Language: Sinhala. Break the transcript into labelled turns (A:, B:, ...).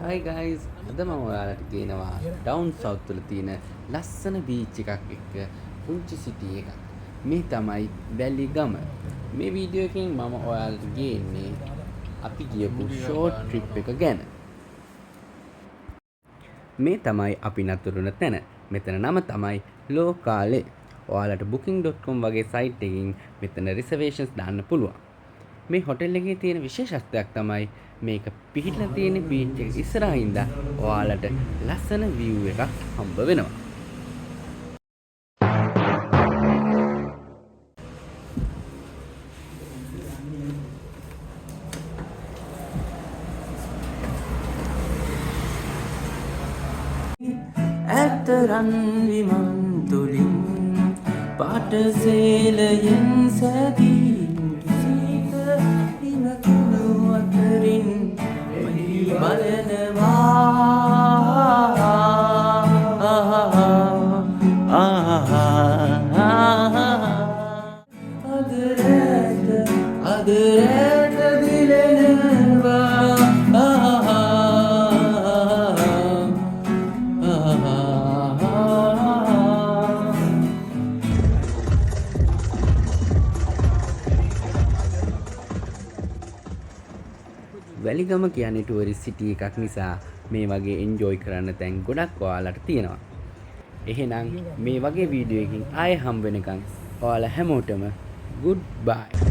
A: Hi guys, අද මම ඔයාලට ගේනවා ඩවුන් සවුත් වල තියෙන ලස්සන බීච් එකක් එක්ක පුංචි සිටි එකක්. මේ තමයි වැලිගම. මේ වීඩියෝ එකෙන් මම ඔයාලට ගේන්නේ අපි ගියපු ෂෝට් ට්‍රිප් එක ගැන. මේ තමයි අපි නතරුන තැන. මෙතන නම තමයි ලෝකාලේ. ඔයාලට booking.com වගේ සයිට් එකකින් මෙතන රිසර්වේෂන්ස් දාන්න පුළුවන්. මේ හොටෙල් එකේ තියෙන විශේෂත්වයක් තමයි මේක පිහිටලා තියෙන බීච් එක ඉස්සරහින්ද ඔයාලට ලස්සන view එකක් හම්බ වෙනවා. ඇතරන් විමන් තුලින් පාට සේලයෙන් සැදී සීත ඉමකුණු අතරින් මහි බලනවා අදරැට දිලෙනවා වැලිගම කියන්නේ ටුවරිස්ට් සිටි එකක් නිසා මේ වගේ එන්ජොයි කරන්න තැන් ගොඩක් ඔයාලට තියෙනවා. එහෙනම් මේ වගේ වීඩියෝ එකකින් ආයෙ හම්බ වෙනකන් ඔයාලා හැමෝටම good bye.